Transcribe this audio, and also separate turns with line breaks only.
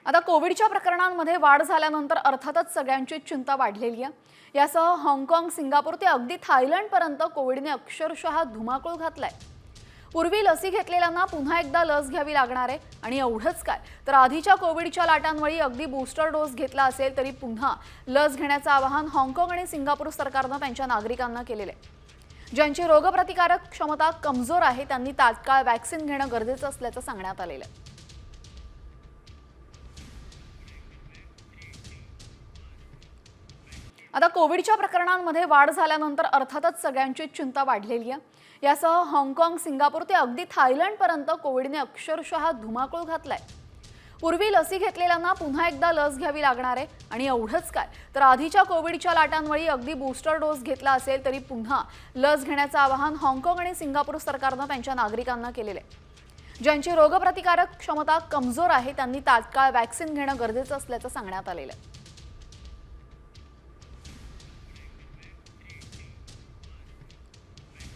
आता कोविडच्या प्रकरणांमध्ये वाढ झाल्यानंतर अर्थातच सगळ्यांची चिंता वाढलेली आहे। यासह हाँगकाँग, सिंगापूर ते अगदी थायलंडपर्यंत कोविडने अक्षरशः धुमाकूळ घातलाय। पूर्वी लसी घेतलेल्यांना पुन्हा एकदा लस घ्यावी लागणार आहे आणि एवढंच काय तर आधीच्या कोविडच्या लाटांवेळी अगदी बूस्टर डोस घेतला असेल तरी पुन्हा लस घेण्याचं आवाहन हाँगकाँग आणि सिंगापूर सरकारनं त्यांच्या नागरिकांना केलेलं आहे। ज्यांची रोगप्रतिकारक क्षमता कमजोर आहे त्यांनी तात्काळ वॅक्सिन घेणं गरजेचं असल्याचं सांगण्यात आलेलं आहे। आता कोविडच्या प्रकरणांमध्ये वाढ झाल्यानंतर अर्थातच सगळ्यांची चिंता वाढलेली आहे। यासह हाँगकाँग, सिंगापूर ते अगदी थायलंडपर्यंत कोविडने अक्षरशः धुमाकूळ घातलाय। पूर्वी लसी घेतलेल्यांना पुन्हा एकदा लस घ्यावी लागणार आहे आणि एवढंच काय तर आधीच्या कोविडच्या लाटांवेळी अगदी बूस्टर डोस घेतला असेल तरी पुन्हा लस घेण्याचं आवाहन हाँगकाँग आणि सिंगापूर सरकारनं त्यांच्या नागरिकांना केलेलं आहे। ज्यांची रोगप्रतिकारक क्षमता कमजोर आहे त्यांनी तात्काळ वॅक्सिन घेणं गरजेचं असल्याचं सांगण्यात आलेलं आहे।